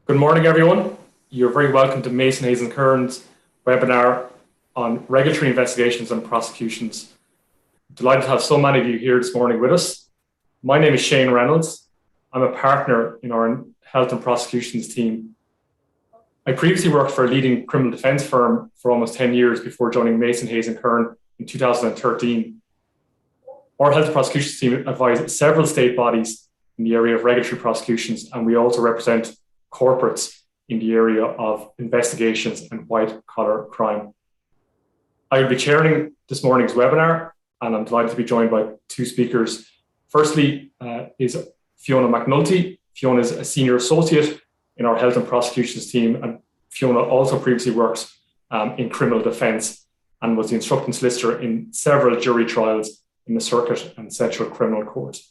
Good morning, everyone. You're very welcome to Mason, Hayes Curran's webinar on regulatory investigations and prosecutions. Delighted to have so many of you here this morning with us. My name is Shane Reynolds. I'm a partner in our health and prosecutions team. I previously worked for a leading criminal defence firm for almost 10 years before joining Mason, Hayes Curran in 2013. Our health and prosecutions team advised several state bodies in the area of regulatory prosecutions, and we also represent corporates in the area of investigations and white-collar crime. I will be chairing this morning's webinar, and I'm delighted to be joined by two speakers. Firstly is Fiona Mcnulty. Fiona is a senior associate in our health and prosecutions team, and Fiona also previously works in criminal defence and was the instructing solicitor in several jury trials in the circuit and central criminal court.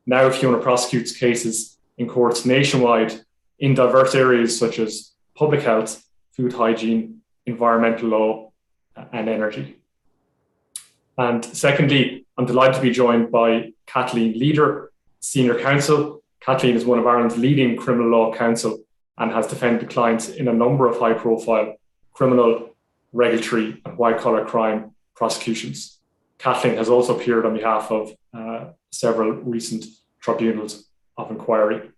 Now Fiona prosecutes cases in courts nationwide in diverse areas such as public health, food hygiene, environmental law, and energy. And secondly, I'm delighted to be joined by Kathleen Leader, Senior Counsel. Kathleen is one of Ireland's leading criminal law counsel and has defended clients in a number of high-profile criminal, regulatory, and white-collar crime prosecutions. Kathleen has also appeared on behalf of several recent tribunals of inquiry.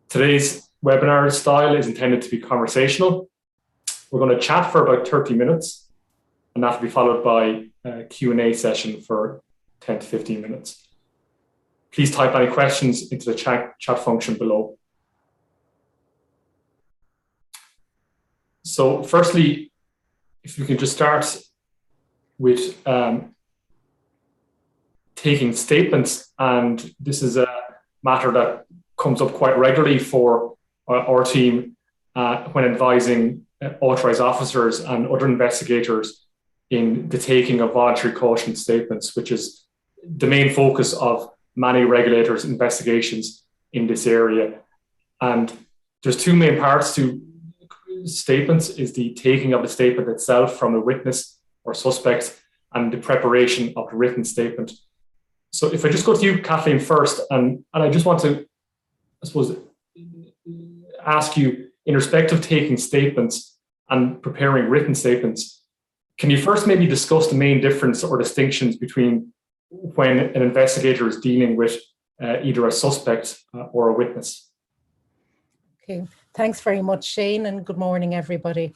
Today's webinar style is intended to be conversational. We're going to chat for about 30 minutes, and that will be followed by a Q&A session for 10 to 15 minutes. Please type any questions into the chat function below. So firstly, if we can just start with taking statements, and this is a matter that comes up quite regularly for our team when advising authorised officers and other investigators in the taking of voluntary caution statements, which is the main focus of many regulators' investigations in this area. And there's two main parts to statements: is the taking of the statement itself from a witness or suspect and the preparation of the written statement. So if I just go to you, Kathleen, first, and I just want to, I suppose, ask you, in respect of taking statements and preparing written statements, can you first maybe discuss the main difference or distinctions between when an investigator is dealing with either a suspect or a witness? Okay, thanks very much, Shane, and good morning, everybody.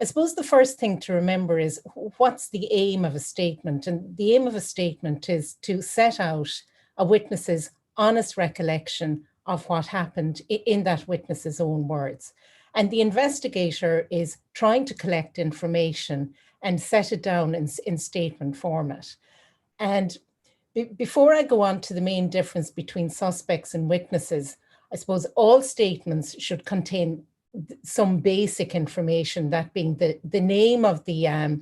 I suppose the first thing to remember is what's the aim of a statement? And the aim of a statement is to set out a witness's honest recollection of what happened in that witness's own words. And the investigator is trying to collect information and set it down in statement format. And before I go on to the main difference between suspects and witnesses, I suppose all statements should contain some basic information, that being the name of the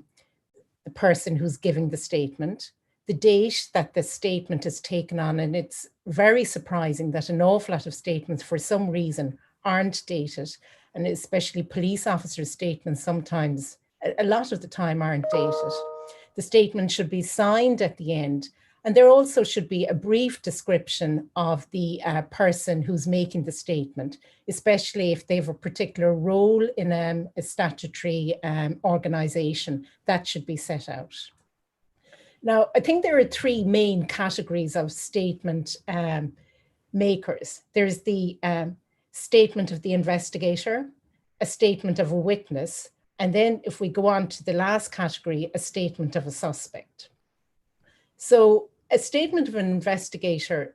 person who's giving the statement, the date that the statement is taken on. And it's very surprising that an awful lot of statements, for some reason, aren't dated, and especially police officers' statements sometimes, a lot of the time, aren't dated. The statement should be signed at the end, and there also should be a brief description of the person who's making the statement, especially if they have a particular role in a statutory organisation. That should be set out. Now, I think there are three main categories of statement makers. There's the statement of the investigator, a statement of a witness, and then if we go on to the last category, a statement of a suspect. So a statement of an investigator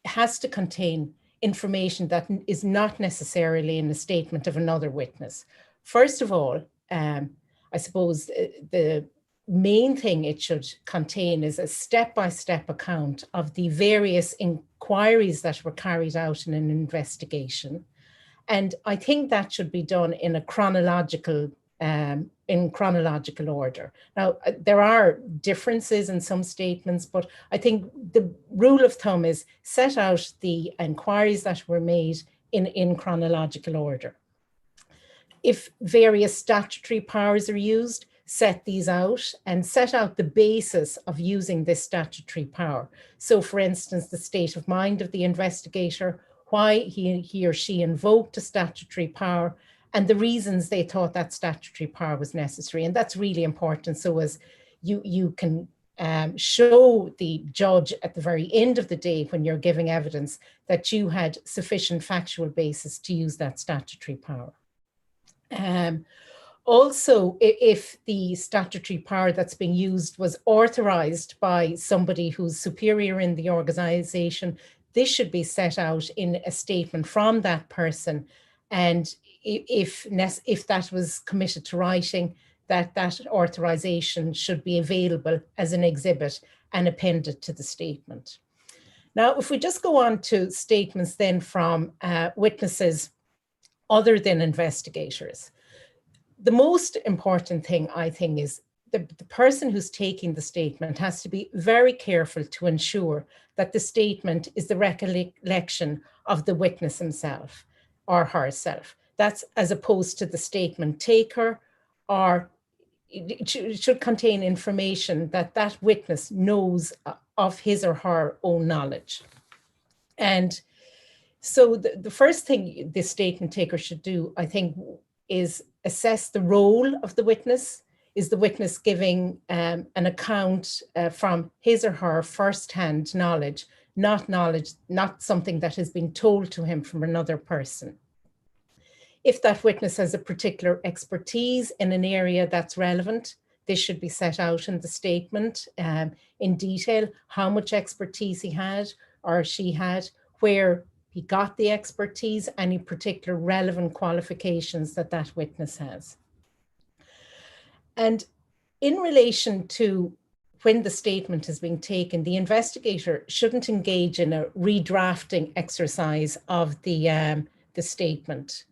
has to contain information that is not necessarily in a statement of another witness. First of all, I suppose the main thing it should contain is a step-by-step account of the various inquiries that were carried out in an investigation. And I think that should be done in a chronological order. Now, there are differences in some statements, but I think the rule of thumb is set out the inquiries that were made in chronological order. If various statutory powers are used, set these out and set out the basis of using this statutory power. So for instance, the state of mind of the investigator, why he or she invoked a statutory power, and the reasons they thought that statutory power was necessary. And that's really important. So as you can show the judge at the very end of the day when you're giving evidence that you had sufficient factual basis to use that statutory power. Also, if the statutory power that's being used was authorized by somebody who's superior in the organization, this should be set out in a statement from that person. And if that was committed to writing, that authorization should be available as an exhibit and appended to the statement. Now, if we just go on to statements then from witnesses other than investigators, the most important thing, I think, is the person who's taking the statement has to be very careful to ensure that the statement is the recollection of the witness himself or herself. That's as opposed to the statement taker, or it should contain information that that witness knows of his or her own knowledge. And so the first thing this statement taker should do, I think, is assess the role of the witness. Is the witness giving an account from his or her first-hand knowledge, not something that has been told to him from another person? If that witness has a particular expertise in an area that's relevant, this should be set out in the statement in detail, how much expertise he had or she had, where he got the expertise, any particular relevant qualifications that that witness has. And in relation to when the statement is being taken, the investigator shouldn't engage in a redrafting exercise of the statement.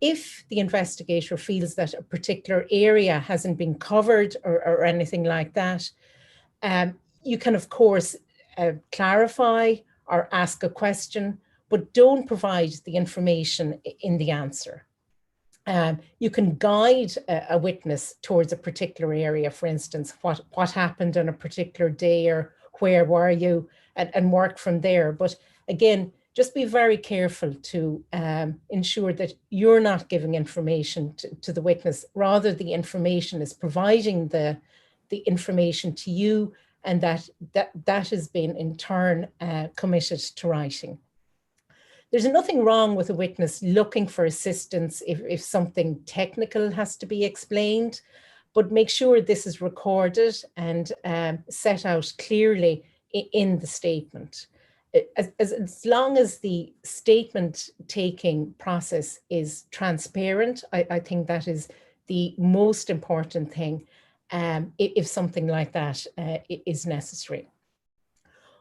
If the investigator feels that a particular area hasn't been covered or anything like that, you can, of course, clarify or ask a question, but don't provide the information in the answer. You can guide a witness towards a particular area, for instance, what happened on a particular day or where were you, and work from there. But again, just be very careful to ensure that you're not giving information to the witness. Rather, the information is providing the information to you, and that has been in turn committed to writing. There's nothing wrong with a witness looking for assistance if something technical has to be explained, but make sure this is recorded and set out clearly in the statement. As long as the statement taking process is transparent, I think that is the most important thing if something like that is necessary.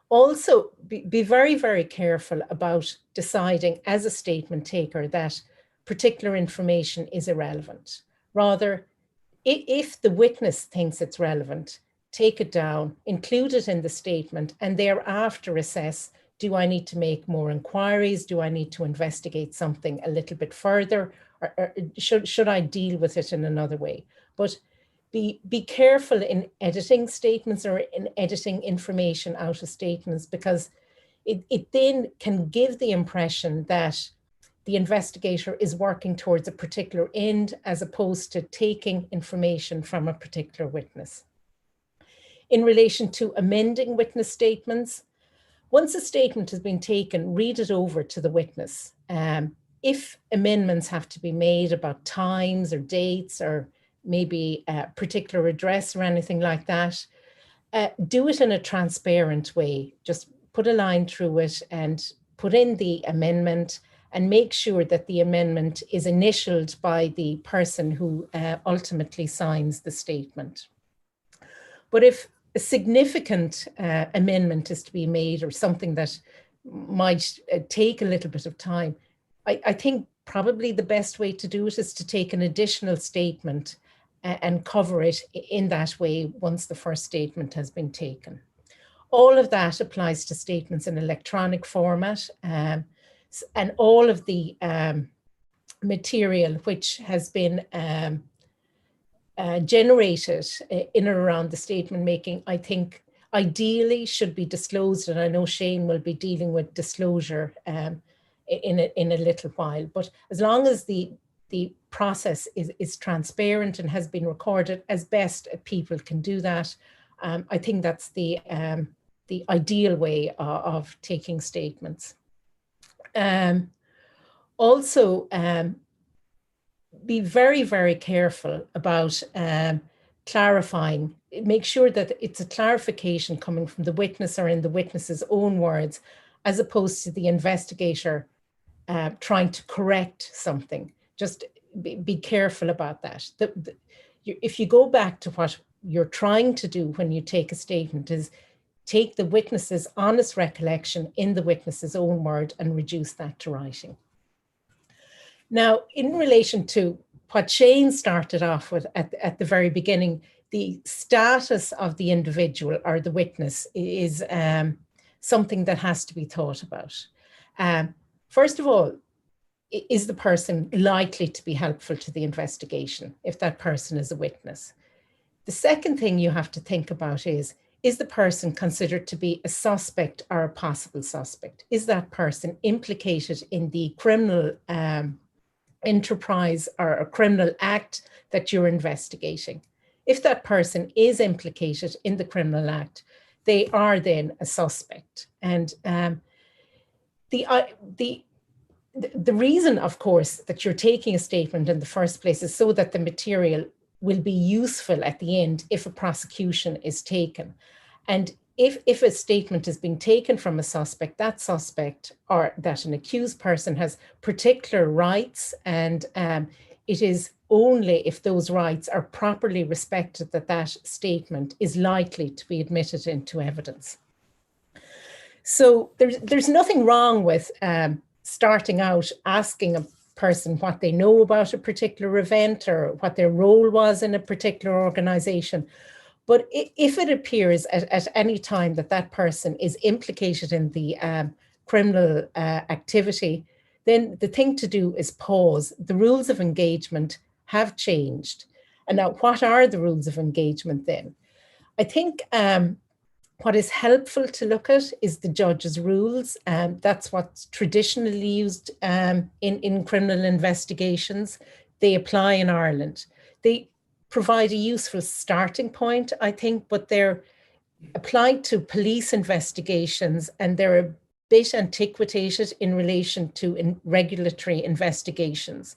Also, be very, very careful about deciding as a statement taker that particular information is irrelevant. Rather, if the witness thinks it's relevant, take it down, include it in the statement, and thereafter assess, do I need to make more inquiries? Do I need to investigate something a little bit further? Or should I deal with it in another way? But be careful in editing statements or in editing information out of statements, because it then can give the impression that the investigator is working towards a particular end as opposed to taking information from a particular witness. In relation to amending witness statements, once a statement has been taken, read it over to the witness. If amendments have to be made about times or dates or maybe a particular address or anything like that, do it in a transparent way. Just put a line through it and put in the amendment, and make sure that the amendment is initialed by the person who ultimately signs the statement. But if a significant amendment is to be made or something that might take a little bit of time, I think probably the best way to do it is to take an additional statement and cover it in that way once the first statement has been taken. All of that applies to statements in electronic format, and all of the material which has been generated in and around the statement making, I think ideally should be disclosed, and I know Shane will be dealing with disclosure in a little while, but as long as the process is transparent and has been recorded as best people can do that, I think that's the ideal way of taking statements. Also, be very, very careful about clarifying. Make sure that it's a clarification coming from the witness or in the witness's own words, as opposed to the investigator trying to correct something. Just be careful about that. If you go back to what you're trying to do when you take a statement, is take the witness's honest recollection in the witness's own word and reduce that to writing. Now, in relation to what Shane started off with at the very beginning, the status of the individual or the witness is something that has to be thought about. First of all, is the person likely to be helpful to the investigation if that person is a witness? The second thing you have to think about is the person considered to be a suspect or a possible suspect? Is that person implicated in the criminal enterprise or a criminal act that you're investigating? If that person is implicated in the criminal act, they are then a suspect. And the reason, of course, that you're taking a statement in the first place is so that the material will be useful at the end if a prosecution is taken. And if a statement is being taken from a suspect, that suspect or that an accused person has particular rights, and it is only if those rights are properly respected that that statement is likely to be admitted into evidence. So there's nothing wrong with starting out asking a person what they know about a particular event or what their role was in a particular organization. But if it appears at any time that that person is implicated in the criminal activity, then the thing to do is pause. The rules of engagement have changed. And now, what are the rules of engagement then? I think what is helpful to look at is the judge's rules. That's what's traditionally used in criminal investigations. They apply in Ireland. They provide a useful starting point, I think, but they're applied to police investigations and they're a bit antiquated in relation to regulatory investigations.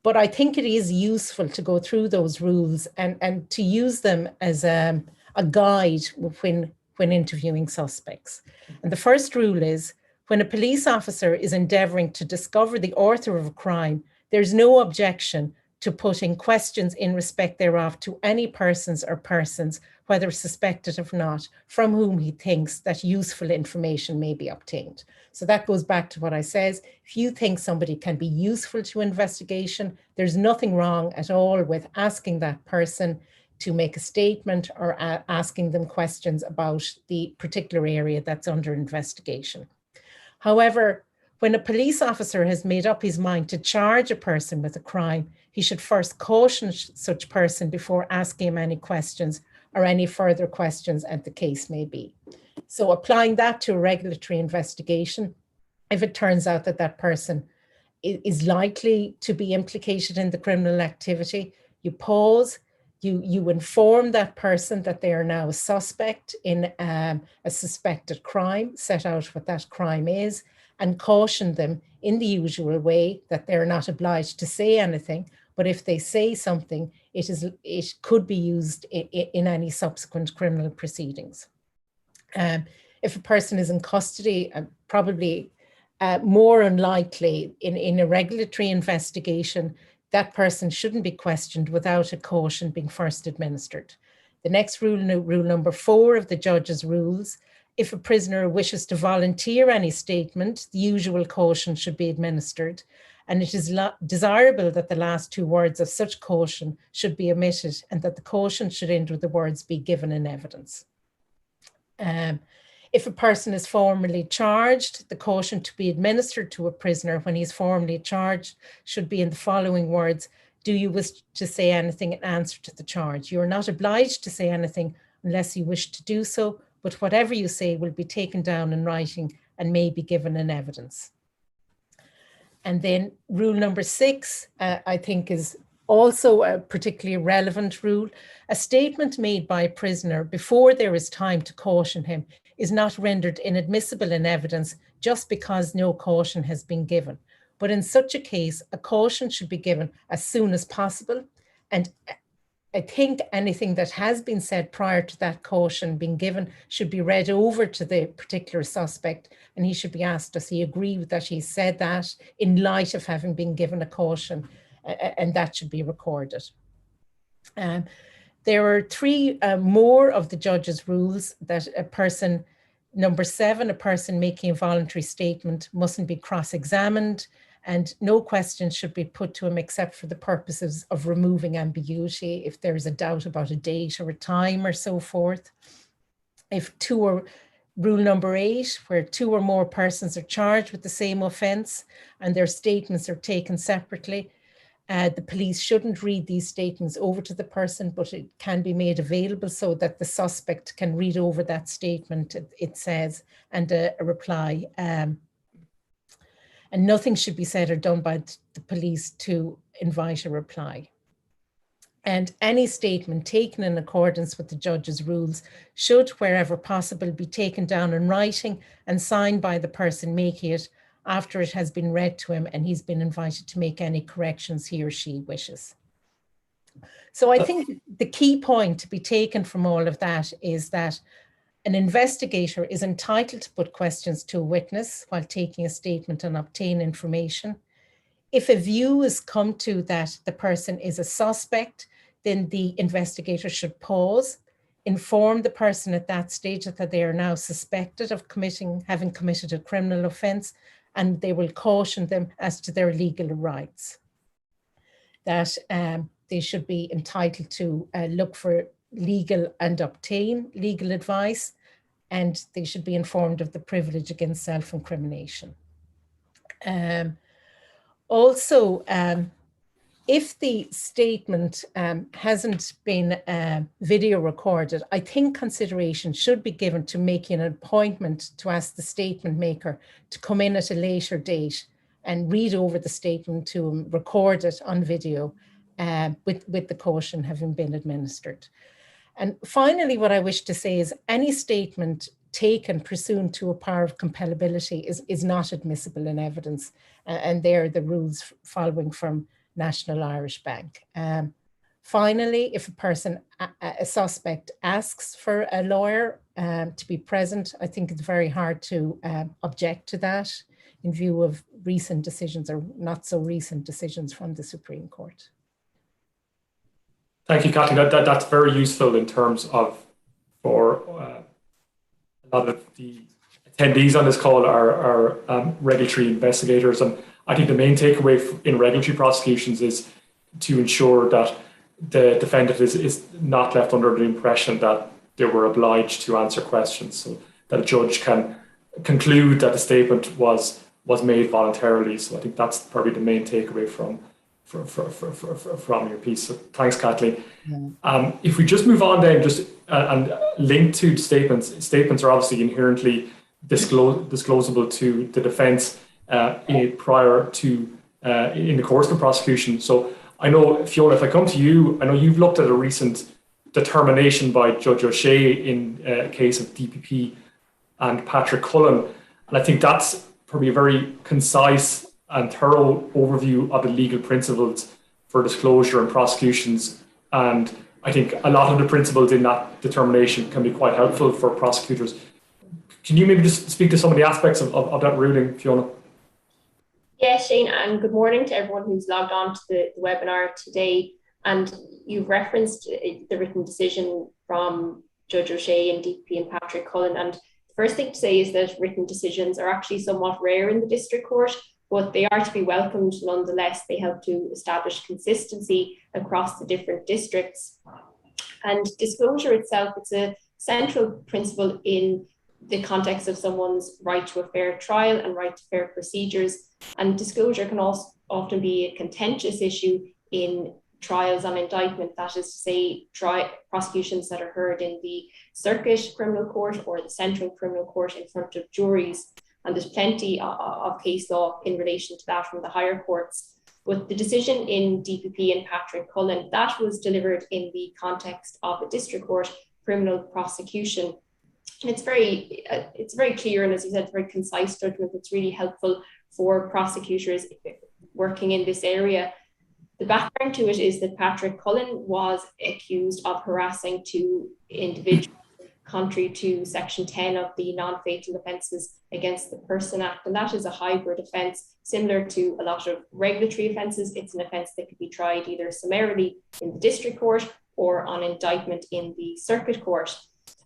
But I think it is useful to go through those rules and to use them as a guide when interviewing suspects. And the first rule is, when a police officer is endeavouring to discover the author of a crime, there's no objection to putting questions in respect thereof to any persons or persons, whether suspected or not, from whom he thinks that useful information may be obtained. So that goes back to what I says. If you think somebody can be useful to investigation, there's nothing wrong at all with asking that person to make a statement or asking them questions about the particular area that's under investigation. However, when a police officer has made up his mind to charge a person with a crime, he should first caution such person before asking him any questions or any further questions as the case may be. So applying that to a regulatory investigation, if it turns out that that person is likely to be implicated in the criminal activity, you pause, you inform that person that they are now a suspect in a suspected crime, set out what that crime is, and caution them in the usual way that they're not obliged to say anything, but if they say something, it could be used in any subsequent criminal proceedings. If a person is in custody, probably more unlikely in a regulatory investigation, that person shouldn't be questioned without a caution being first administered. The next rule number 4 of the judge's rules, if a prisoner wishes to volunteer any statement, the usual caution should be administered, and it is desirable that the last 2 words of such caution should be omitted and that the caution should end with the words "be given in evidence." If a person is formally charged, the caution to be administered to a prisoner when he is formally charged should be in the following words: do you wish to say anything in answer to the charge? You are not obliged to say anything unless you wish to do so, but whatever you say will be taken down in writing and may be given in evidence. And then rule number 6, I think, is also a particularly relevant rule. A statement made by a prisoner before there is time to caution him is not rendered inadmissible in evidence just because no caution has been given. But in such a case, a caution should be given as soon as possible. And I think anything that has been said prior to that caution being given should be read over to the particular suspect, and he should be asked, does he agree with that he said that in light of having been given a caution, and that should be recorded. There are 3 more of the judge's rules that a person, number 7, a person making a voluntary statement mustn't be cross-examined, and no questions should be put to him except for the purposes of removing ambiguity if there is a doubt about a date or a time or so forth. Rule number 8, where 2 or more persons are charged with the same offence and their statements are taken separately, the police shouldn't read these statements over to the person, but it can be made available so that the suspect can read over that statement, it says, and a reply. And nothing should be said or done by the police to invite a reply. And any statement taken in accordance with the judge's rules should, wherever possible, be taken down in writing and signed by the person making it after it has been read to him and he's been invited to make any corrections he or she wishes. So I think the key point to be taken from all of that is that an investigator is entitled to put questions to a witness while taking a statement and obtain information. If a view is come to that the person is a suspect, then the investigator should pause, inform the person at that stage that they are now suspected of having committed a criminal offence, and they will caution them as to their legal rights. That they should be entitled to look for legal and obtain legal advice, and they should be informed of the privilege against self-incrimination. Also, if the statement hasn't been video recorded, I think consideration should be given to making an appointment to ask the statement maker to come in at a later date and read over the statement to him, record it on video with the caution having been administered. And finally, what I wish to say is any statement taken pursuant to a power of compellability is not admissible in evidence. And there are the rules following from National Irish Bank. Finally, if a suspect asks for a lawyer to be present, I think it's very hard to object to that in view of recent decisions or not so recent decisions from the Supreme Court. Thank you, Kathleen. That's very useful in terms of for a lot of the attendees on this call are regulatory investigators, and I think the main takeaway in regulatory prosecutions is to ensure that the defendant is not left under the impression that they were obliged to answer questions, so that a judge can conclude that the statement was made voluntarily. So I think that's probably the main takeaway from your piece. So thanks, Kathleen. Yeah. If we just move on then, just and link to statements. Statements are obviously inherently disclosable to the defence prior to in the course of the prosecution. So I know, Fiona, if I come to you, I know you've looked at a recent determination by Judge O'Shea in a case of DPP and Patrick Cullen, and I think that's probably a very concise and thorough overview of the legal principles for disclosure and prosecutions. And I think a lot of the principles in that determination can be quite helpful for prosecutors. Can you maybe just speak to some of the aspects of that ruling, Fiona? Yeah, Shane, and good morning to everyone who's logged on to the webinar today. And you've referenced the written decision from Judge O'Shea and DPP and Patrick Cullen. And the first thing to say is that written decisions are actually somewhat rare in the district court, but they are to be welcomed nonetheless. They help to establish consistency across the different districts. And disclosure itself, it's a central principle in the context of someone's right to a fair trial and right to fair procedures. And disclosure can also often be a contentious issue in trials on indictment, that is to say, prosecutions that are heard in the circuit criminal court or the central criminal court in front of juries. And there's plenty of case law in relation to that from the higher courts. But the decision in DPP and Patrick Cullen, that was delivered in the context of a district court criminal prosecution. And it's very clear, and as you said, very concise judgment that's really helpful for prosecutors working in this area. The background to it is that Patrick Cullen was accused of harassing two individuals contrary to Section 10 of the Non-Fatal Offences Against the Person Act. And that is a hybrid offence, similar to a lot of regulatory offences. It's an offence that could be tried either summarily in the district court or on indictment in the circuit court.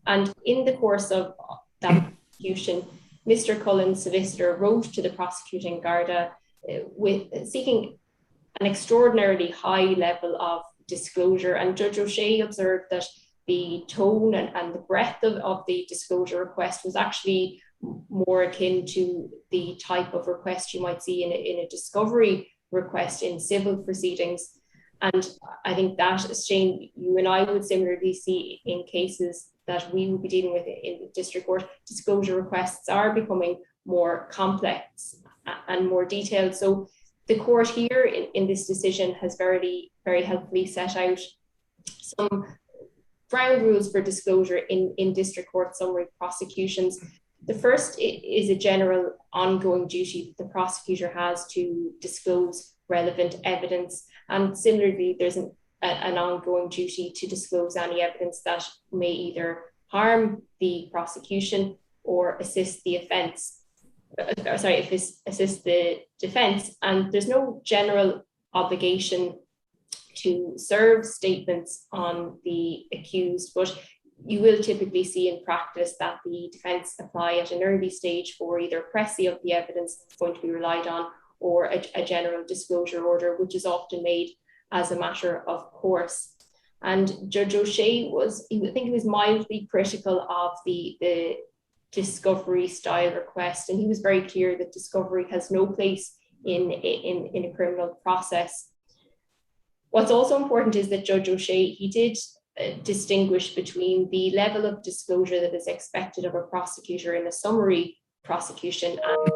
And in the course of that prosecution, Mr. Cullen's solicitor wrote to the prosecuting Garda with seeking an extraordinarily high level of disclosure. And Judge O'Shea observed that the tone and the breadth of the disclosure request was actually more akin to the type of request you might see in a discovery request in civil proceedings. And I think that, Shane, you and I would similarly see in cases that we would be dealing with in the district court, disclosure requests are becoming more complex and more detailed. So the court here in this decision has very helpfully set out some ground rules for disclosure in district court summary prosecutions. The first is a general ongoing duty that the prosecutor has to disclose relevant evidence. And similarly, there's an ongoing duty to disclose any evidence that may either harm the prosecution or assist the offence. Assist the defence. And there's no general obligation to serve statements on the accused, but you will typically see in practice that the defence apply at an early stage for either pressy of the evidence that's going to be relied on or a general disclosure order, which is often made as a matter of course. And Judge O'Shea was mildly critical of the discovery style request, and he was very clear that discovery has no place in a criminal process. What's also important is that Judge O'Shea, he did distinguish between the level of disclosure that is expected of a prosecutor in a summary prosecution and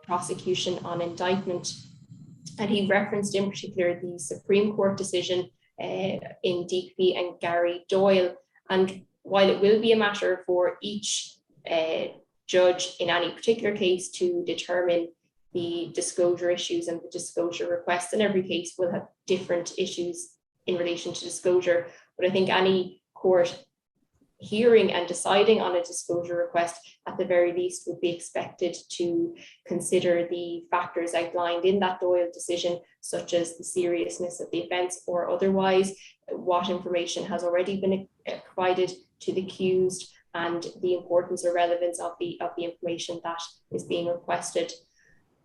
prosecution on indictment. And he referenced in particular the Supreme Court decision in DPP and Gary Doyle. And while it will be a matter for each judge in any particular case to determine the disclosure issues and the disclosure requests, and every case will have different issues in relation to disclosure. But I think any court hearing and deciding on a disclosure request, at the very least, would be expected to consider the factors outlined in that Doyle decision, such as the seriousness of the offence or otherwise, what information has already been provided to the accused, and the importance or relevance of the information that is being requested.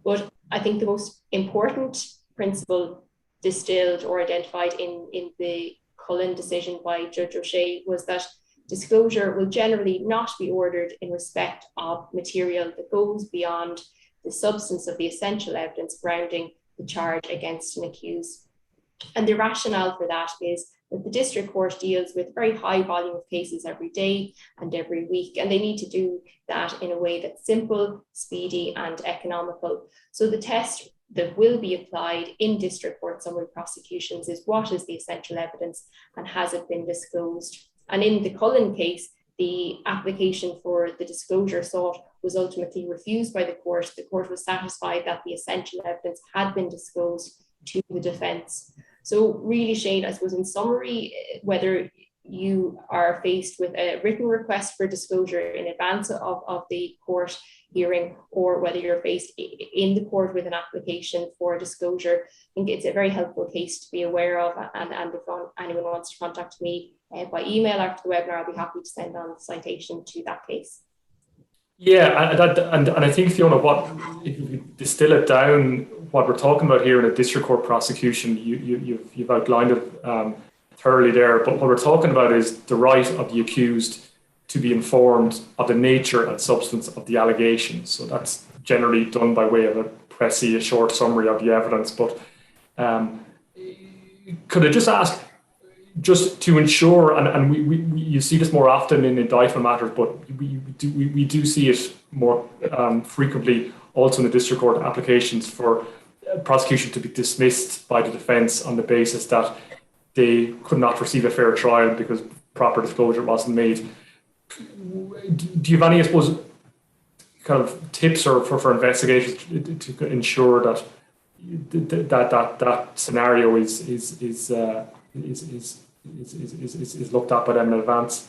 But I think the most important principle distilled or identified in the Cullen decision by Judge O'Shea was that disclosure will generally not be ordered in respect of material that goes beyond the substance of the essential evidence grounding the charge against an accused. And the rationale for that is that the district court deals with very high volume of cases every day and every week, and they need to do that in a way that's simple, speedy, and economical. So the test that will be applied in district court summary prosecutions is what is the essential evidence and has it been disclosed? And in the Cullen case, the application for the disclosure sought was ultimately refused by the court. The court was satisfied that the essential evidence had been disclosed to the defence. So really, Shane, I suppose in summary, whether you are faced with a written request for disclosure in advance of the court hearing, or whether you're faced in the court with an application for disclosure, I think it's a very helpful case to be aware of. And if anyone wants to contact me by email after the webinar, I'll be happy to send on the citation to that case. Yeah, and I think, Fiona, if you distill it down, what we're talking about here in a district court prosecution, you've outlined it thoroughly there, but what we're talking about is the right of the accused to be informed of the nature and substance of the allegations. So that's generally done by way of a short summary of the evidence. But could I just ask, just to ensure, and we you see this more often in indictment matters, but we do see it more frequently also in the district court applications for prosecution to be dismissed by the defence on the basis that they could not receive a fair trial because proper disclosure wasn't made. Do you have any, I suppose, kind of tips or for investigators to ensure that that scenario is looked at by them in advance?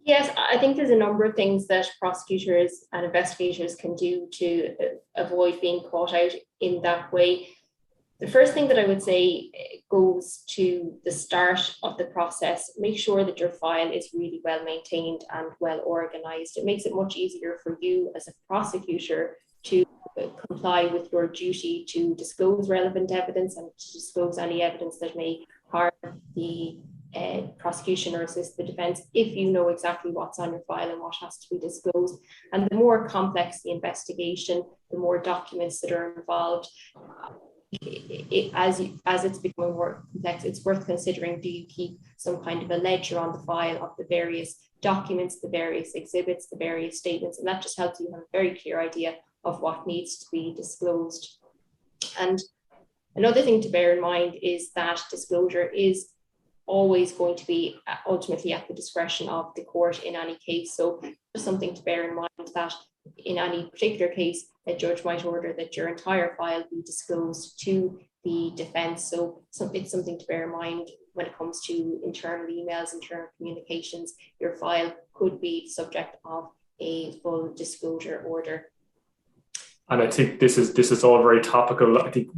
Yes, I think there's a number of things that prosecutors and investigators can do to avoid being caught out in that way. The first thing that I would say goes to the start of the process. Make sure that your file is really well maintained and well organized. It makes it much easier for you as a prosecutor to comply with your duty to disclose relevant evidence and to disclose any evidence that may harm the prosecution or assist the defence, if you know exactly what's on your file and what has to be disclosed. And the more complex the investigation, the more documents that are involved, as it's becoming more complex, it's worth considering, do you keep some kind of a ledger on the file of the various documents, the various exhibits, the various statements, and that just helps you have a very clear idea of what needs to be disclosed. And another thing to bear in mind is that disclosure is always going to be ultimately at the discretion of the court in any case. So just something to bear in mind that in any particular case, a judge might order that your entire file be disclosed to the defence. So it's something to bear in mind when it comes to internal emails, internal communications. Your file could be subject of a full disclosure order. And I think this is all very topical. I think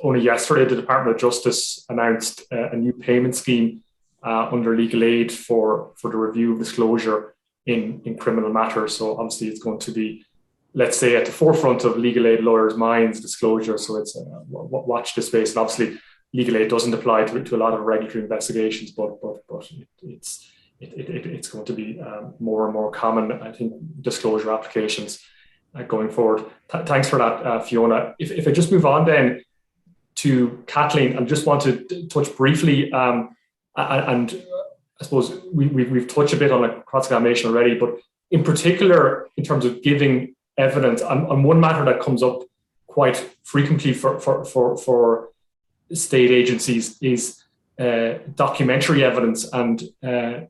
only yesterday the Department of Justice announced a new payment scheme under legal aid for the review of disclosure in criminal matters. So obviously it's going to be, let's say, at the forefront of legal aid lawyers' minds, disclosure. So it's watch this space. And obviously legal aid doesn't apply to a lot of regulatory investigations, but it's going to be more and more common, I think, disclosure applications going forward. Thanks for that, Fiona. If I just move on then to Kathleen, I just want to touch briefly, and I suppose we've touched a bit on a cross-examination already, but in particular, in terms of giving evidence, on one matter that comes up quite frequently for state agencies is documentary evidence and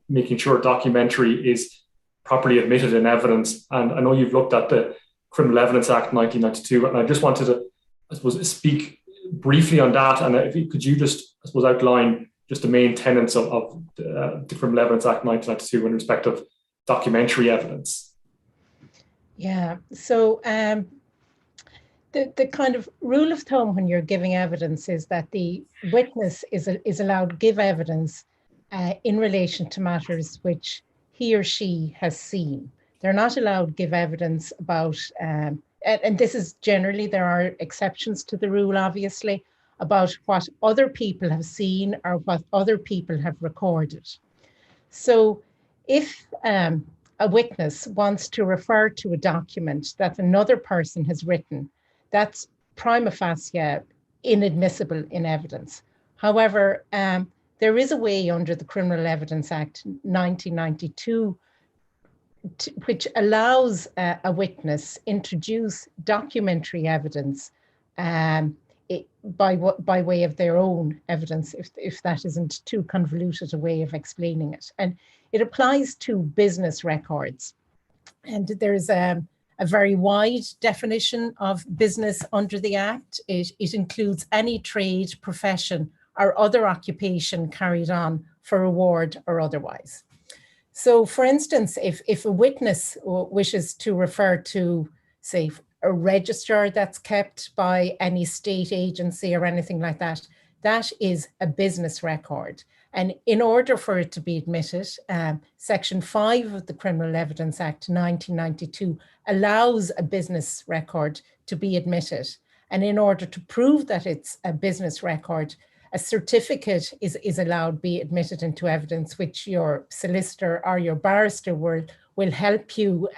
making sure documentary is properly admitted in evidence. And I know you've looked at the Criminal Evidence Act 1992, and I just wanted to, I suppose, speak briefly on that. And could you just, I suppose, outline just the main tenets of the Criminal Evidence Act 1992 in respect of documentary evidence? Yeah, so the kind of rule of thumb when you're giving evidence is that the witness is allowed to give evidence in relation to matters which he or she has seen. They're not allowed to give evidence about, and this is generally, there are exceptions to the rule, obviously, about what other people have seen or what other people have recorded. So if a witness wants to refer to a document that another person has written, that's prima facie inadmissible in evidence. However, there is a way under the Criminal Evidence Act 1992 which allows a witness introduce documentary evidence by way of their own evidence, if that isn't too convoluted a way of explaining it. And it applies to business records. And there's a very wide definition of business under the Act. It includes any trade, profession, or other occupation carried on for reward or otherwise. So, for instance, if a witness wishes to refer to, say, a register that's kept by any state agency or anything like that, that is a business record. And in order for it to be admitted, Section 5 of the Criminal Evidence Act 1992 allows a business record to be admitted. And in order to prove that it's a business record, a certificate is allowed to be admitted into evidence, which your solicitor or your barrister will help you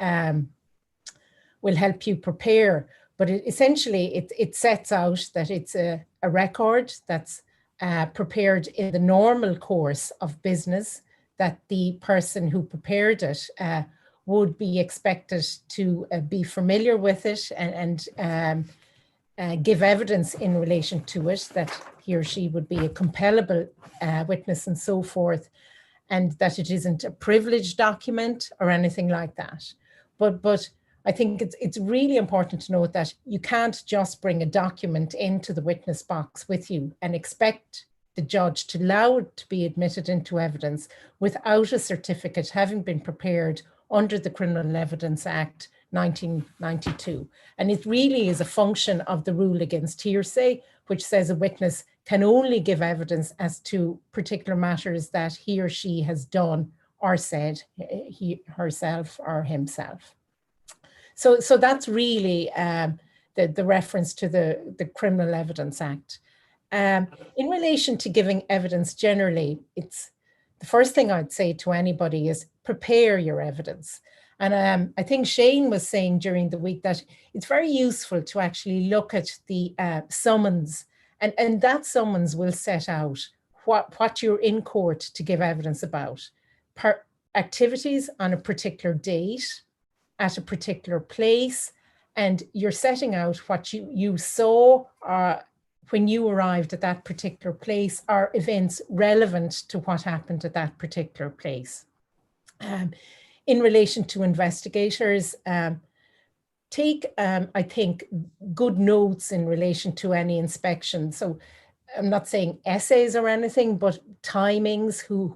prepare. But essentially, it sets out that it's a record that's prepared in the normal course of business, that the person who prepared it would be expected to be familiar with it and give evidence in relation to it, that he or she would be a compellable witness and so forth, and that it isn't a privileged document or anything like that. But I think it's really important to note that you can't just bring a document into the witness box with you and expect the judge to allow it to be admitted into evidence without a certificate having been prepared under the Criminal Evidence Act 1992. And it really is a function of the rule against hearsay, which says a witness can only give evidence as to particular matters that he or she has done or said, he, herself or himself. So that's really the reference to the Criminal Evidence Act. In relation to giving evidence generally, it's the first thing I'd say to anybody is prepare your evidence. And I think Shane was saying during the week that it's very useful to actually look at the summons, and that summons will set out what you're in court to give evidence about. Activities on a particular date, at a particular place, and you're setting out what you saw when you arrived at that particular place, or events relevant to what happened at that particular place. In relation to investigators, take, I think, good notes in relation to any inspection. So I'm not saying essays or anything, but timings, who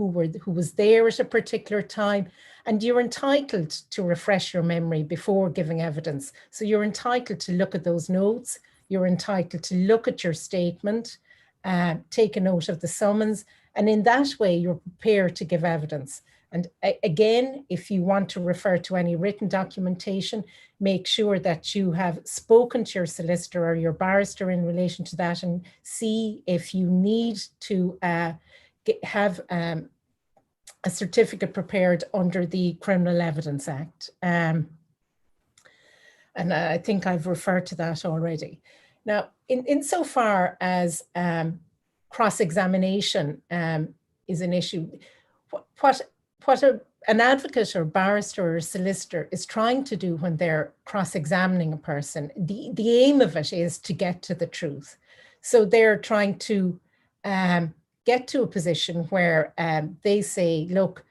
was there at a particular time. And you're entitled to refresh your memory before giving evidence. So you're entitled to look at those notes. You're entitled to look at your statement, take a note of the summons, and in that way you're prepared to give evidence. And again, if you want to refer to any written documentation, make sure that you have spoken to your solicitor or your barrister in relation to that, and see if you need to have a certificate prepared under the Criminal Evidence Act. And I think I've referred to that already. Now, insofar as cross-examination is an issue, what an advocate or barrister or solicitor is trying to do when they're cross-examining a person, the aim of it is to get to the truth. So they're trying to get to a position where they say, look,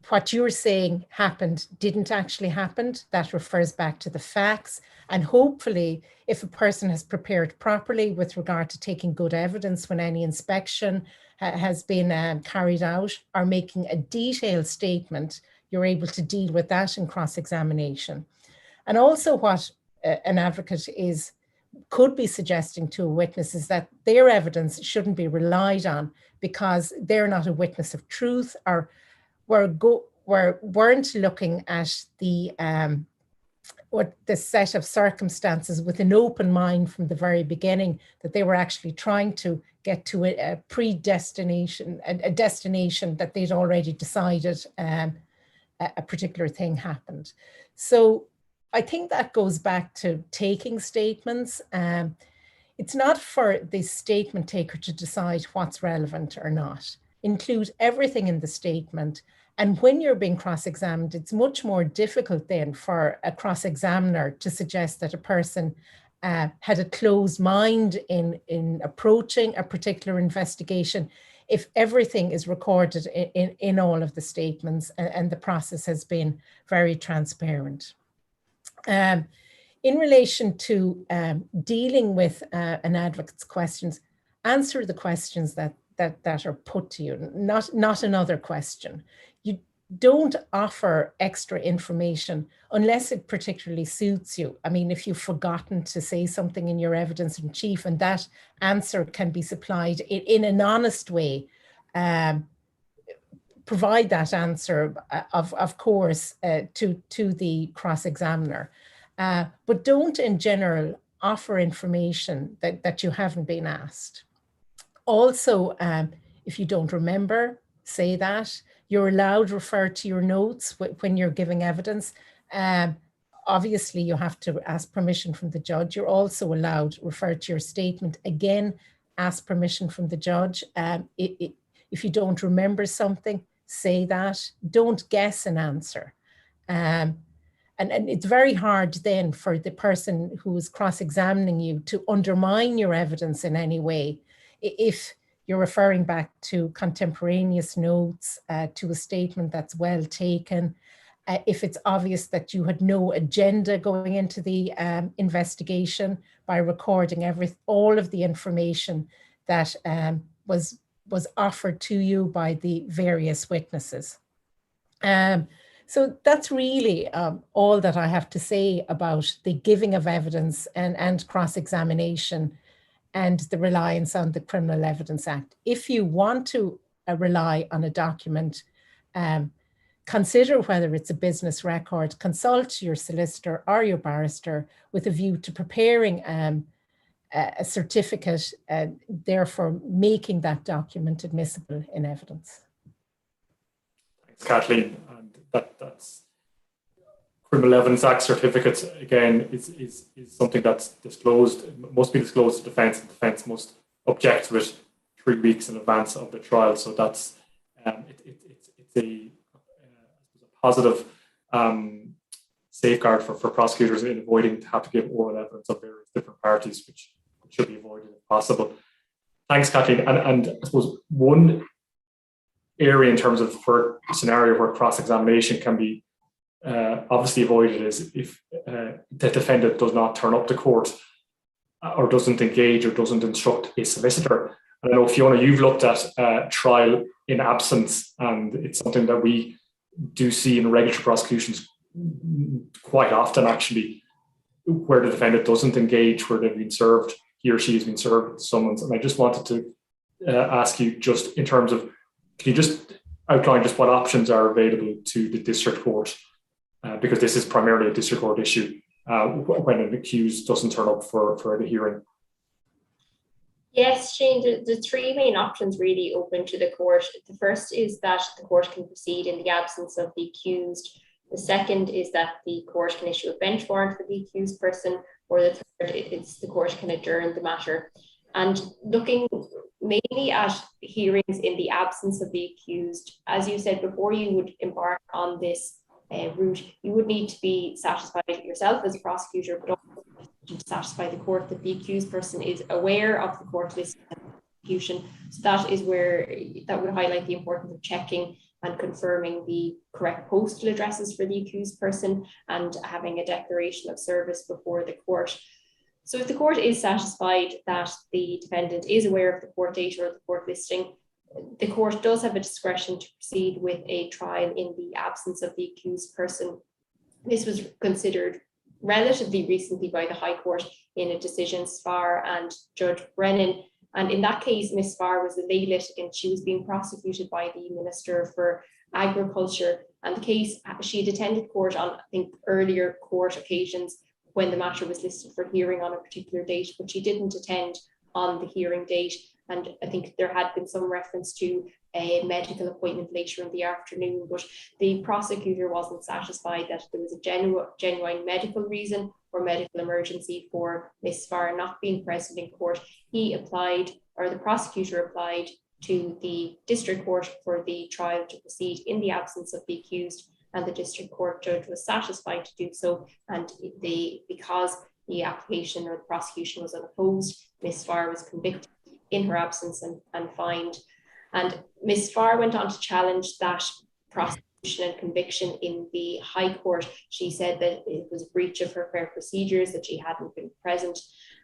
what you're saying happened didn't actually happen. That refers back to the facts. And hopefully, if a person has prepared properly with regard to taking good evidence when any inspection has been carried out, or making a detailed statement, you're able to deal with that in cross-examination. And also what an advocate could be suggesting to a witness is that their evidence shouldn't be relied on because they're not a witness of truth, or weren't looking at the set of circumstances with an open mind from the very beginning, that they were actually trying to get to a predestination, a destination that they'd already decided a particular thing happened. So I think that goes back to taking statements. It's not for the statement taker to decide what's relevant or not. Include everything in the statement. And when you're being cross-examined, it's much more difficult then for a cross-examiner to suggest that a person had a closed mind in approaching a particular investigation if everything is recorded in all of the statements and the process has been very transparent. In relation to dealing with an advocate's questions, answer the questions that are put to you, not another question. You don't offer extra information unless it particularly suits you. I mean, if you've forgotten to say something in your evidence in chief and that answer can be supplied in an honest way, provide that answer, of course, to the cross-examiner. But don't in general offer information that you haven't been asked. Also, if you don't remember, say that. You're allowed to refer to your notes when you're giving evidence. Obviously, you have to ask permission from the judge. You're also allowed to refer to your statement again ask permission from the judge. If you don't remember something, say that. Don't guess an answer. And it's very hard then for the person who is cross-examining you to undermine your evidence in any way. If you're referring back to contemporaneous notes, to a statement that's well taken, if it's obvious that you had no agenda going into the investigation, by recording all of the information that was offered to you by the various witnesses. So that's really all that I have to say about the giving of evidence and cross-examination and the reliance on the Criminal Evidence Act. If you want to rely on a document, consider whether it's a business record, consult your solicitor or your barrister with a view to preparing a certificate, therefore making that document admissible in evidence. Thanks, Kathleen. And that's Criminal Evidence Act certificates, again, is something that's disclosed, must be disclosed to defence, and defence must object to it 3 weeks in advance of the trial. So that's it's a positive safeguard for prosecutors in avoiding to have to give oral evidence of various different parties, which should be avoided if possible. Thanks, Kathleen. And I suppose one area in terms of for a scenario where cross-examination can be obviously avoided is if the defendant does not turn up to court or doesn't engage or doesn't instruct a solicitor. And I know, Fiona, you've looked at trial in absence, and it's something that we do see in regulatory prosecutions quite often, actually, where the defendant doesn't engage, where they've been served, he or she has been served with summons. And I just wanted to ask you, just in terms of, can you just outline just what options are available to the district court? Because this is primarily a district court issue when an accused doesn't turn up for the hearing. Yes, Shane, the three main options really open to the court. The first is that the court can proceed in the absence of the accused. The second is that the court can issue a bench warrant for the accused person, or the third is the court can adjourn the matter. And looking mainly at hearings in the absence of the accused, as you said, before you would embark on this route, you would need to be satisfied yourself as a prosecutor, but also to satisfy the court that the accused person is aware of the court list of prosecution. So that is where that would highlight the importance of checking and confirming the correct postal addresses for the accused person and having a declaration of service before the court. So if the court is satisfied that the defendant is aware of the court date or the court listing, the court does have a discretion to proceed with a trial in the absence of the accused person. This was considered relatively recently by the High Court in a decision, Sfar and Judge Brennan. And in that case, Ms. Sfar was a lay litigant. She was being prosecuted by the Minister for Agriculture. And the case, she had attended court on, I think, earlier court occasions when the matter was listed for hearing on a particular date, but she didn't attend on the hearing date. And I think there had been some reference to a medical appointment later in the afternoon, but the prosecutor wasn't satisfied that there was a genuine medical reason or medical emergency for Ms. Sfar not being present in court. He applied, or the prosecutor applied, to the district court for the trial to proceed in the absence of the accused, and the district court judge was satisfied to do so. And because the application or the prosecution was unopposed, Ms. Sfar was convicted in her absence and fined. And Ms. Sfar went on to challenge that prosecution and conviction in the High Court. She said that it was a breach of her fair procedures, that she hadn't been present.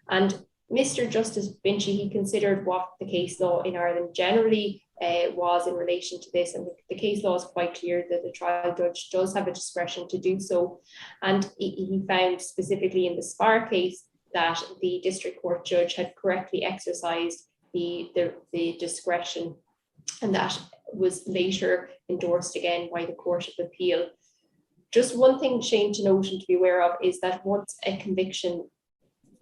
And Mr. Justice Vinci, he considered what the case law in Ireland generally was in relation to this, and the case law is quite clear that the trial judge does have a discretion to do so. And he found specifically in the Sfar case that the district court judge had correctly exercised the discretion, and that was later endorsed again by the Court of Appeal. Just one thing, Shane, to note and to be aware of is that once a conviction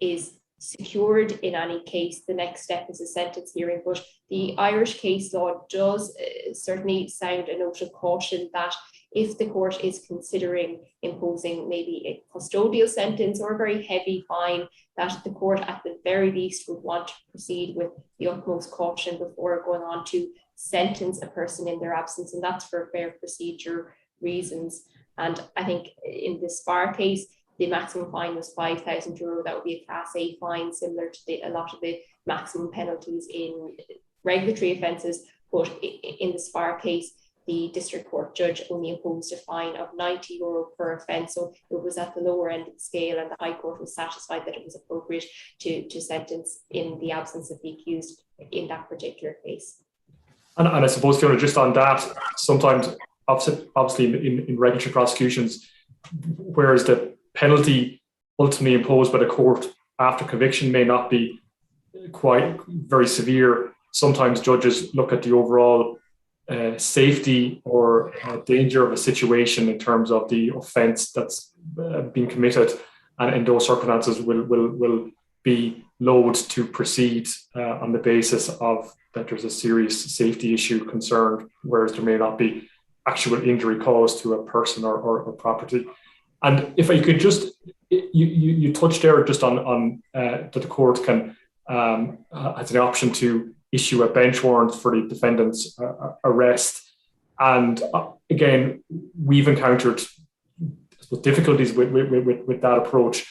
is secured in any case, the next step is a sentence hearing. But the Irish case law does certainly sound a note of caution that if the court is considering imposing maybe a custodial sentence or a very heavy fine, that the court at the very least would want to proceed with the utmost caution before going on to sentence a person in their absence, and that's for fair procedure reasons. And I think in the Spar case, the maximum fine was €5,000. That would be a Class A fine, similar to a lot of the maximum penalties in regulatory offences. But in the Spar case, the district court judge only imposed a fine of €90 per offence. So it was at the lower end of the scale, and the High Court was satisfied that it was appropriate to sentence in the absence of the accused in that particular case. And I suppose, Fiona, just on that, sometimes, obviously in regulatory prosecutions, whereas the penalty ultimately imposed by the court after conviction may not be quite very severe, sometimes judges look at the overall safety or danger of a situation in terms of the offence that's been committed, and in those circumstances will be loath to proceed on the basis of that there's a serious safety issue concerned, whereas there may not be actual injury caused to a person or property. And if I could just, you touched there just on that the court can has the option to issue a bench warrant for the defendant's arrest. And again, we've encountered difficulties with that approach.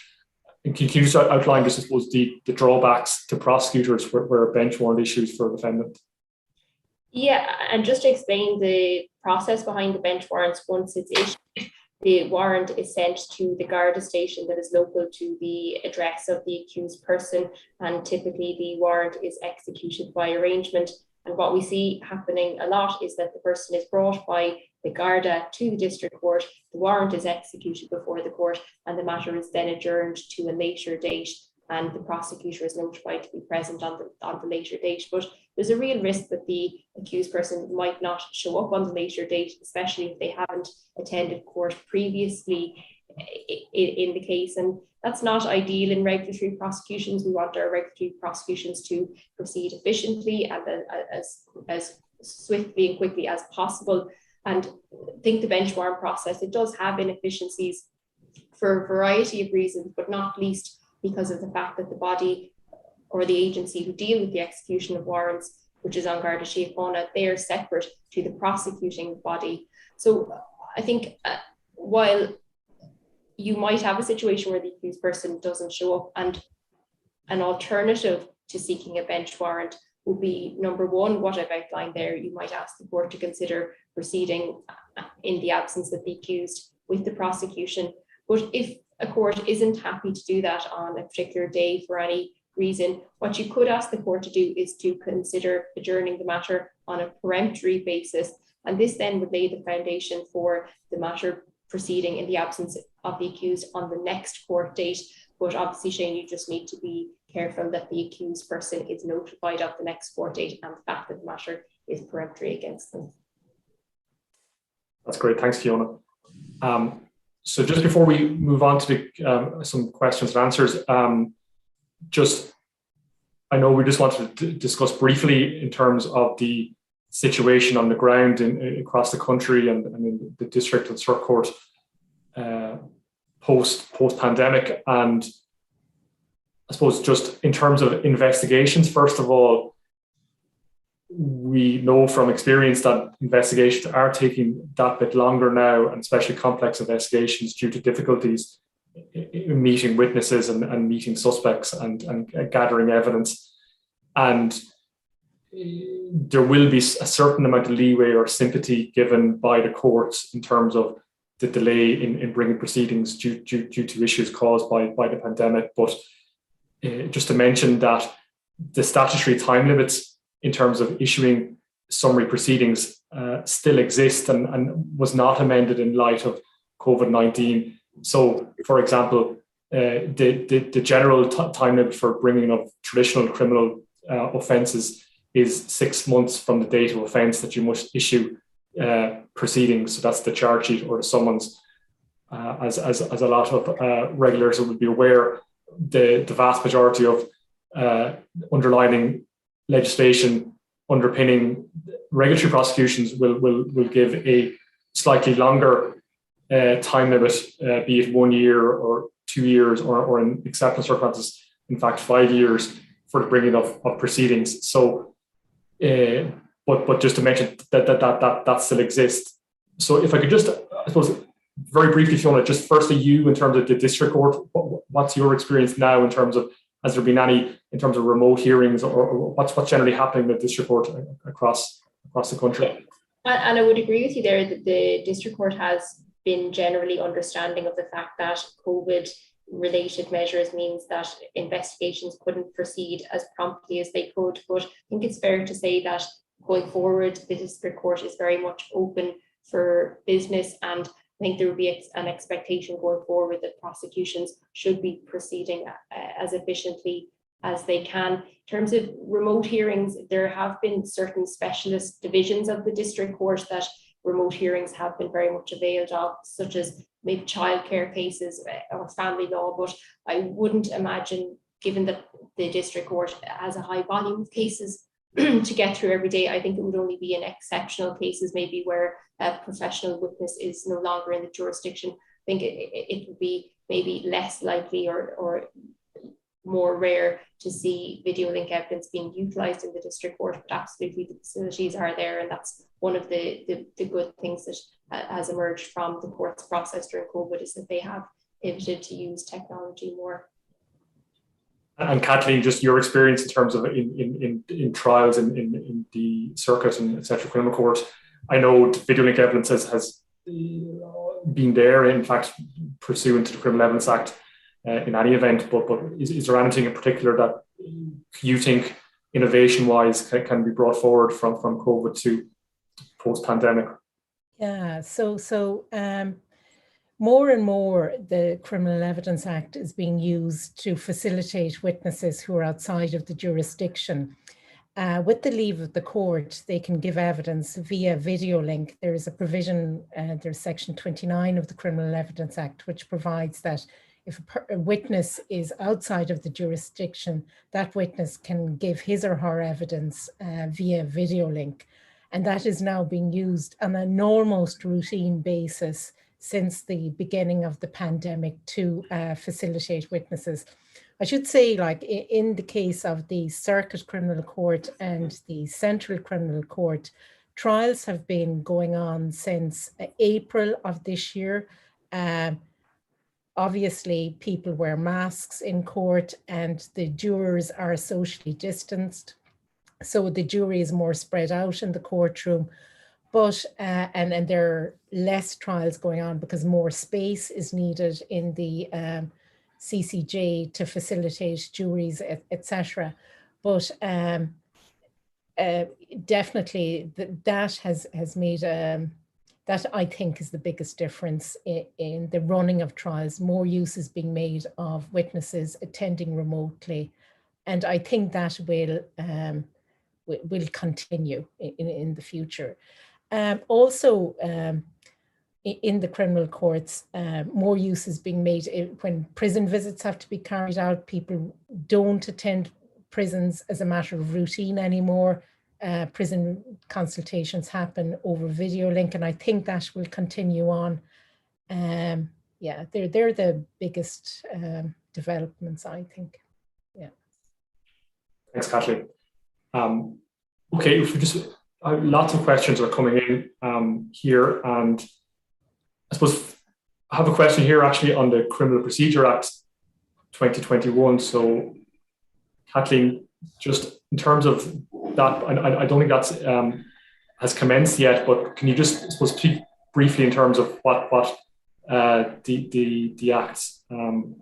And can you just outline, just, I suppose, the drawbacks to prosecutors where a bench warrant issues for a defendant? Yeah, and just to explain the process behind the bench warrants, once it's issued, the warrant is sent to the Garda station that is local to the address of the accused person, and typically the warrant is executed by arrangement. And what we see happening a lot is that the person is brought by the Garda to the district court, the warrant is executed before the court, and the matter is then adjourned to a later date, and the prosecutor is notified to be present on the later date. But there's a real risk that the accused person might not show up on the later date, especially if they haven't attended court previously in the case. And that's not ideal in regulatory prosecutions. We want our regulatory prosecutions to proceed efficiently and as swiftly and quickly as possible. And I think the bench warrant process, it does have inefficiencies for a variety of reasons, but not least because of the fact that the body or the agency who deal with the execution of warrants, which is An Garda Síochána, they are separate to the prosecuting body. So I think while you might have a situation where the accused person doesn't show up, and an alternative to seeking a bench warrant would be, number one, what I've outlined there. You might ask the court to consider proceeding in the absence of the accused with the prosecution. But if a court isn't happy to do that on a particular day for any reason, what you could ask the court to do is to consider adjourning the matter on a peremptory basis. And this then would lay the foundation for the matter proceeding in the absence of the accused on the next court date. But obviously, Shane, you just need to be careful that the accused person is notified of the next court date and the fact that the matter is peremptory against them. That's great. Thanks, Fiona. So just before we move on to some questions and answers, I know we just wanted to discuss briefly in terms of the situation on the ground across the country and in the district and circuit court post-pandemic. And I suppose just in terms of investigations, first of all, we know from experience that investigations are taking that bit longer now, and especially complex investigations due to difficulties in meeting witnesses and meeting suspects and gathering evidence. And there will be a certain amount of leeway or sympathy given by the courts in terms of the delay in bringing proceedings due to issues caused by the pandemic. But just to mention that the statutory time limits in terms of issuing summary proceedings still exist and was not amended in light of COVID-19. So, for example, the general time limit for bringing of traditional criminal offences is 6 months from the date of offence that you must issue proceedings. So that's the charge sheet or the summons. As a lot of regulators would be aware, the vast majority of underlining legislation underpinning regulatory prosecutions will give a slightly longer time limit, be it 1 year or 2 years, or in exceptional circumstances, in fact, 5 years for the bringing of proceedings. So, but just to mention that still exists. So if I could just, I suppose, very briefly, Fiona, just firstly, you in terms of the district court, what's your experience now in terms of, has there been any in terms of remote hearings, or what's generally happening in the district court across the country? And I would agree with you there that the district court has been generally understanding of the fact that COVID-related measures means that investigations couldn't proceed as promptly as they could. But I think it's fair to say that going forward, the district court is very much open for business, and I think there will be an expectation going forward that prosecutions should be proceeding as efficiently as they can. In terms of remote hearings, there have been certain specialist divisions of the district court that remote hearings have been very much availed of, such as maybe childcare cases or family law. But I wouldn't imagine, given that the district court has a high volume of cases to get through every day, I think it would only be in exceptional cases, maybe where a professional witness is no longer in the jurisdiction. I think it would be maybe less likely or more rare to see video link evidence being utilised in the district court, but absolutely the facilities are there, and that's one of the good things that has emerged from the court's process during COVID, is that they have pivoted to use technology more. And Kathleen, just your experience in terms of in trials in the circuit and etc. criminal court. I know video link evidence has been there, in fact, pursuant to the Criminal Evidence Act in any event, but is there anything in particular that you think innovation-wise can be brought forward from COVID to post-pandemic? Yeah, so more and more the Criminal Evidence Act is being used to facilitate witnesses who are outside of the jurisdiction. With the leave of the court, they can give evidence via video link. There is a provision, there's section 29 of the Criminal Evidence Act, which provides that if a witness is outside of the jurisdiction, that witness can give his or her evidence via video link. And that is now being used on an almost routine basis since the beginning of the pandemic to facilitate witnesses. I should say, like in the case of the Circuit Criminal Court and the Central Criminal Court, trials have been going on since April of this year. Obviously, people wear masks in court and the jurors are socially distanced. So the jury is more spread out in the courtroom, but and there are less trials going on because more space is needed in the CCJ to facilitate juries, etc. But definitely that has made, that I think is the biggest difference in the running of trials. More use is being made of witnesses attending remotely. And I think that will continue in the future. Also, in the criminal courts, more use is being made when prison visits have to be carried out. People don't attend prisons as a matter of routine anymore. Prison consultations happen over video link, and I think that will continue on. Yeah, they're the biggest developments, I think. Yeah. Thanks, Kathleen. Okay, if we just lots of questions are coming in here, and I suppose I have a question here actually on the Criminal Procedure Act 2021. So, Kathleen, just in terms of that, I don't think that's has commenced yet, but can you just, I suppose, speak briefly in terms of what the Act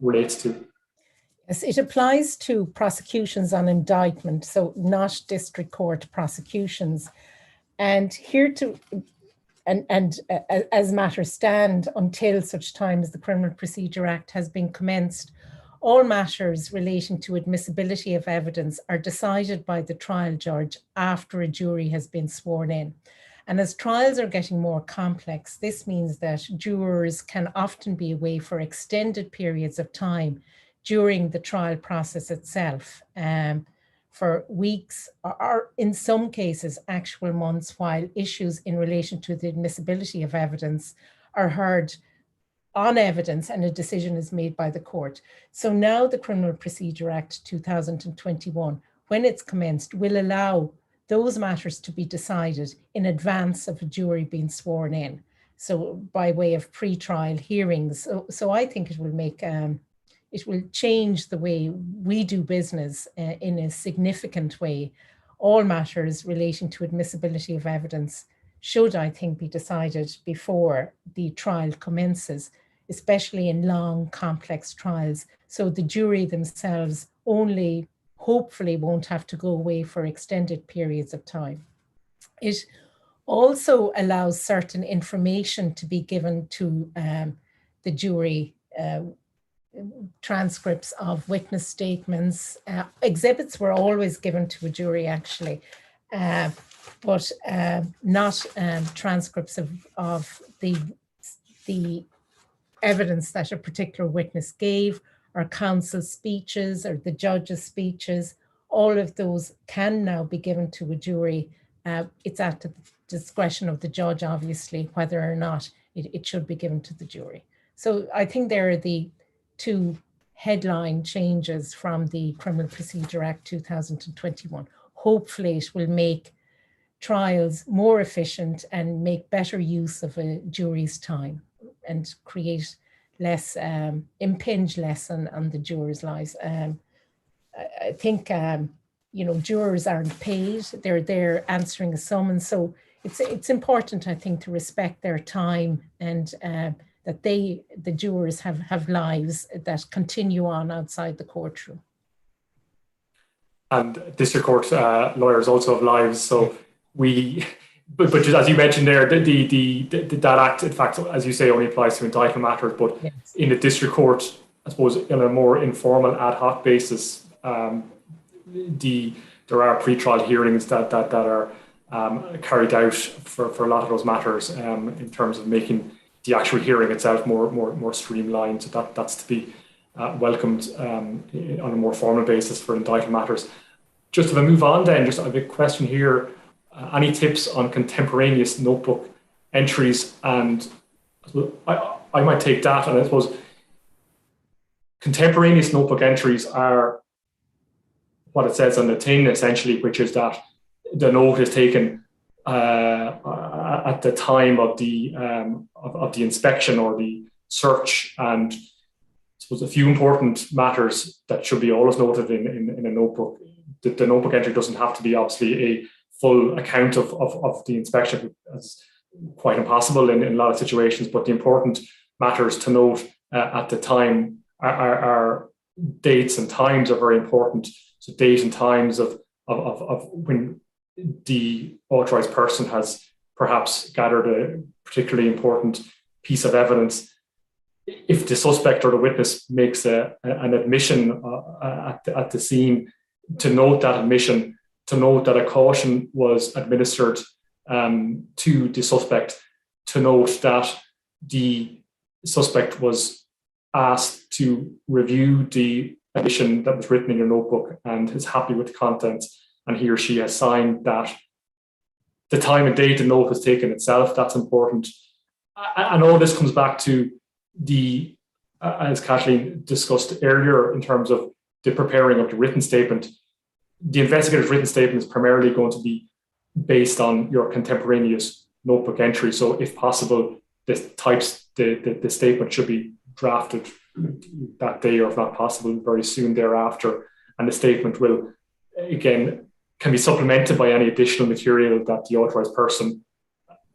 relates to? Yes, it applies to prosecutions on indictment, so not district court prosecutions. And here to, as matters stand, until such time as the Criminal Procedure Act has been commenced, all matters relating to admissibility of evidence are decided by the trial judge after a jury has been sworn in. And as trials are getting more complex, this means that jurors can often be away for extended periods of time during the trial process itself. for weeks or in some cases actual months, while issues in relation to the admissibility of evidence are heard on evidence and a decision is made by the court. So now the Criminal Procedure Act 2021, when it's commenced, will allow those matters to be decided in advance of a jury being sworn in. So by way of pre-trial hearings. So I think it will make, it will change the way we do business in a significant way. All matters relating to admissibility of evidence should, I think, be decided before the trial commences, especially in long, complex trials. So the jury themselves only hopefully won't have to go away for extended periods of time. It also allows certain information to be given to the jury, transcripts of witness statements. Exhibits were always given to a jury, actually, but not transcripts of the evidence that a particular witness gave, or counsel's speeches, or the judge's speeches. All of those can now be given to a jury. It's at the discretion of the judge, obviously, whether or not it should be given to the jury. So I think there are the two headline changes from the Criminal Procedure Act 2021. Hopefully it will make trials more efficient and make better use of a jury's time and create less, impinge less on the jurors' lives. I think, you know, jurors aren't paid, they're there answering a summons. So it's important, I think, to respect their time and that the jurors have lives that continue on outside the courtroom. And district court lawyers also have lives. So but just as you mentioned there, that act, in fact, as you say, only applies to indictment matters. But yes, in the district court, I suppose, in a more informal ad hoc basis, there are pre-trial hearings that are carried out for a lot of those matters in terms of making the actual hearing itself more streamlined. So that's to be welcomed on a more formal basis for indictment matters. Just if I move on then, just a big question here. Any tips on contemporaneous notebook entries? And I might take that, and I suppose contemporaneous notebook entries are what it says on the tin, essentially, which is that the note is taken at the time of the inspection or the search. And I suppose a few important matters that should be always noted in a notebook. The notebook entry doesn't have to be obviously a full account of the inspection. That's quite impossible in a lot of situations, but the important matters to note at the time are dates and times are very important. So date and times of when the authorized person has perhaps gathered a particularly important piece of evidence. If the suspect or the witness makes an admission at the scene, to note that admission, to note that a caution was administered to the suspect, to note that the suspect was asked to review the admission that was written in your notebook and is happy with the contents, and he or she has signed that. The time and date the note was taken itself, that's important. And all this comes back to the, as Kathleen discussed earlier, in terms of the preparing of the written statement. The investigator's written statement is primarily going to be based on your contemporaneous notebook entry. So if possible, the statement should be drafted that day, or if not possible, very soon thereafter. And the statement will, again, can be supplemented by any additional material that the authorized person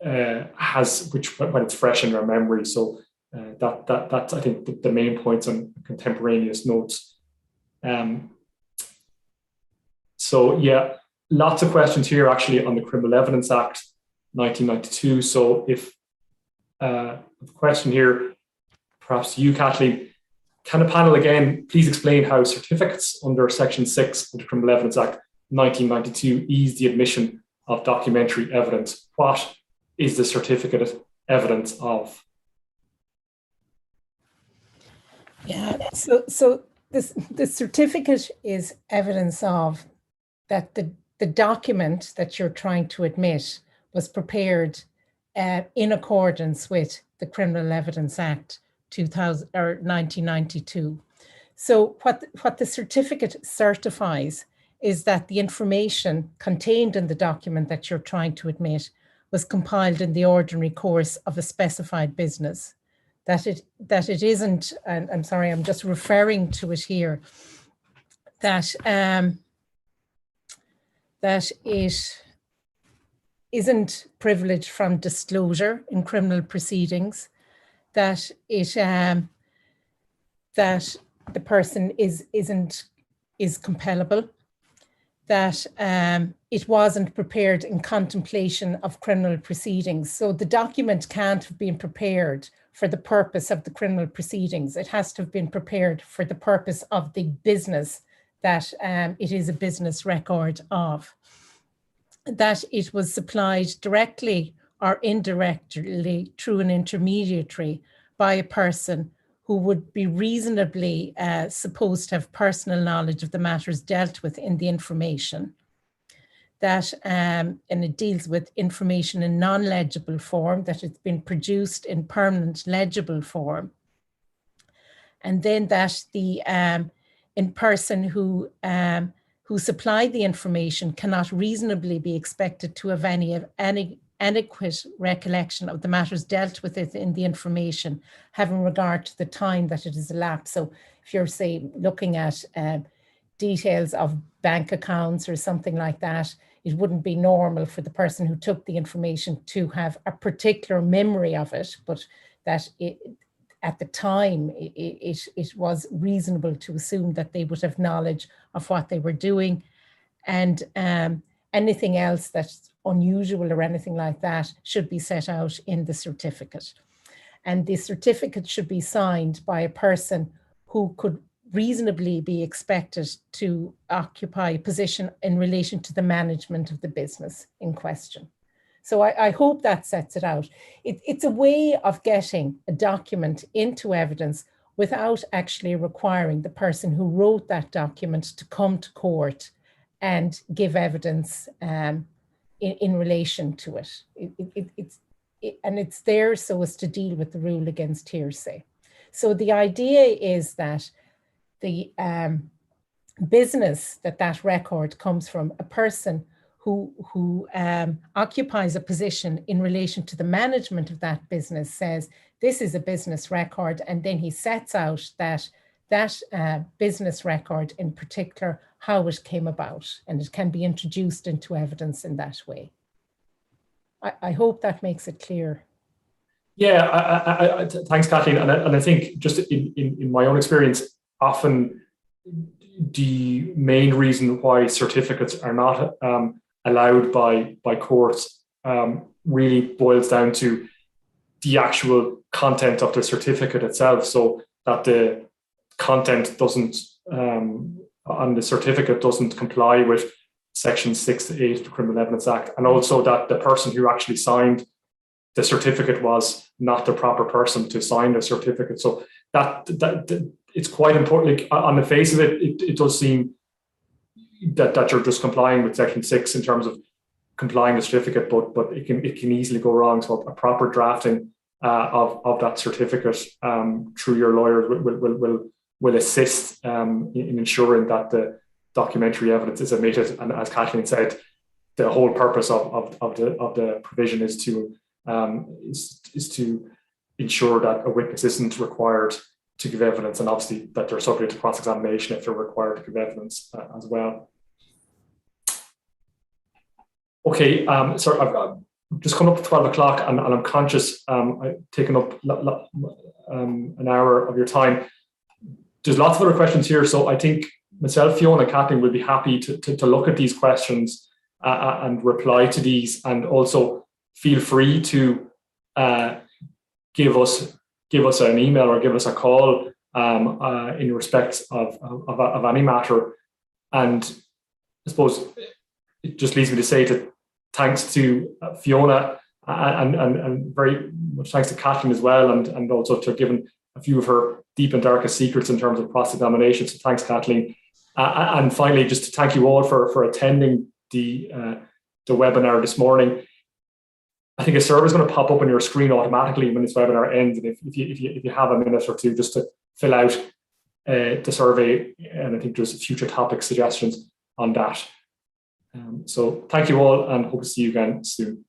has, which when it's fresh in their memory. So that's I think the main points on contemporaneous notes. So yeah, lots of questions here actually on the Criminal Evidence Act 1992. So if a question here, perhaps to you, Kathleen, can the panel again please explain how certificates under Section 6 of the Criminal Evidence Act 1992 ease the admission of documentary evidence? What is the certificate evidence of? Yeah, so the certificate is evidence of that the document that you're trying to admit was prepared in accordance with the Criminal Evidence Act 1992. So what the certificate certifies is that the information contained in the document that you're trying to admit was compiled in the ordinary course of a specified business, that it isn't, and I'm sorry, I'm just referring to it here, that that it isn't privileged from disclosure in criminal proceedings, that it that the person is compellable, that it wasn't prepared in contemplation of criminal proceedings. So the document can't have been prepared for the purpose of the criminal proceedings. It has to have been prepared for the purpose of the business that it is a business record of. That it was supplied directly or indirectly through an intermediary by a person who would be reasonably supposed to have personal knowledge of the matters dealt with in the information. That, and it deals with information in non-legible form, that it's been produced in permanent legible form. And then that the in person who supplied the information cannot reasonably be expected to have any adequate recollection of the matters dealt with it in the information, having regard to the time that it has elapsed. So if you're, say, looking at details of bank accounts or something like that, it wouldn't be normal for the person who took the information to have a particular memory of it, but that at the time, it was reasonable to assume that they would have knowledge of what they were doing, and anything else that's unusual or anything like that should be set out in the certificate. And the certificate should be signed by a person who could reasonably be expected to occupy a position in relation to the management of the business in question. So I hope that sets it out. It's a way of getting a document into evidence without actually requiring the person who wrote that document to come to court and give evidence in relation to it. And it's there so as to deal with the rule against hearsay. So the idea is that the business that record comes from, a person who occupies a position in relation to the management of that business, says this is a business record, and then he sets out that business record in particular, how it came about, and it can be introduced into evidence in that way. I hope that makes it clear. Yeah, thanks, Kathleen. And I think just in my own experience, often the main reason why certificates are not allowed by courts really boils down to the actual content of the certificate itself, so that the content doesn't on the certificate doesn't comply with Section 6 to 8 of the Criminal Evidence Act, and also that the person who actually signed the certificate was not the proper person to sign the certificate. So that it's quite important. Like, on the face of it, it does seem that you're just complying with Section 6 in terms of complying the certificate, but it can easily go wrong. So a proper drafting of that certificate through your lawyers will assist in ensuring that the documentary evidence is admitted. And as Kathleen said, the whole purpose of the provision is to ensure that a witness isn't required to give evidence, and obviously that they're subject to cross-examination if they're required to give evidence as well. Okay, sorry, I've just come up to 12 o'clock and I'm conscious I've taken up an hour of your time. There's lots of other questions here, so I think myself, Fiona, and Kathleen will be happy to look at these questions and reply to these, and also feel free to give us an email or give us a call in respect of any matter. And I suppose it just leaves me to say that thanks to Fiona and very much thanks to Kathleen as well, and also to giving a few of her deep and darkest secrets in terms of cross-examination. So thanks, Kathleen. And finally, just to thank you all for attending the webinar this morning. I think a survey is going to pop up on your screen automatically when this webinar ends. And if you have a minute or two just to fill out the survey, and I think there's future topic suggestions on that. So thank you all, and hope to see you again soon.